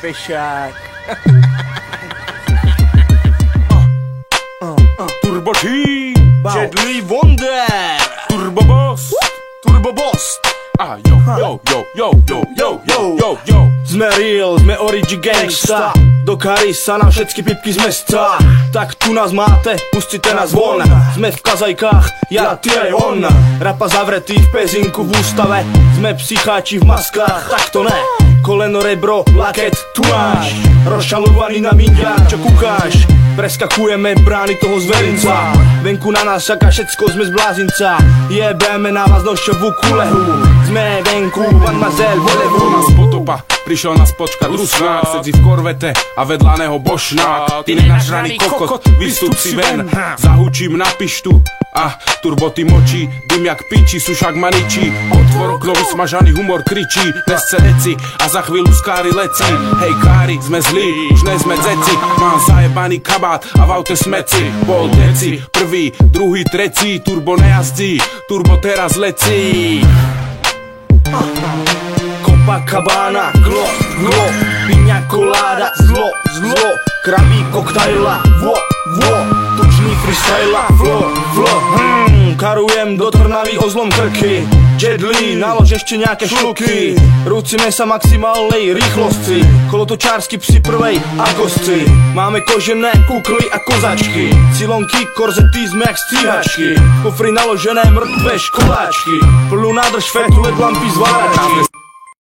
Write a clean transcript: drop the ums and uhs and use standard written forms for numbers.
Fešák. Turbo T, Deadly Wonder, Turbo Boss. Turbo Boss. A yo. Sme real, sme origi gangsta. Do kary sa na všetky pipky z mesta. Tak tu nás máte, pustite nás von. Sme v kazajkách, ja, ty aj on. Rapa zavretý v pezinku v ústave. Sme psycháči v maskách, tak to ne. Koleno, rebro, laket, tu máš. Rozšalovaný na mindia, čo kúkáš. Preskakujeme brány toho zverinca. Venku na nás čaká všetko, sme z blázinca. Jebeme na vás nošovú kulehu. Sme venku, mademoiselle, volevu. Nás potopa, prišiel nás počkať Rusnák. Sedí v korvete a vedľa neho bošnák. Ty nenažraný kokot, vystup si ven. Zahučím na pištu a turboty močí. Dym jak piči, sušak maničí. Otvor okno, vysmažaný humor kričí. Nesce reci a za chvíľu skári leci. Hej kári, sme zlí, už ne sme dzeci. Mám zajebaný kabát a v aute smeci. Pol deci, prvý, druhý, tretí. Turbo nejazdí, turbo teraz lecí. Copacabana, glo, piña colada, zlo, kraví koktajla, vo, tučný freestyla, flow, karujem do Trnavy ozlom krky. Deadly, nalož ešte nejaké šluky. Rúcime sa maximálnej rýchlosti. Kolotočársky psi prvej agosty. Máme kožené kukly a kozačky. Silonky, korzety sme jak stíhačky. Kufry naložené mŕtve školáčky. Plnú nádrž fetu, led lampy zváračky.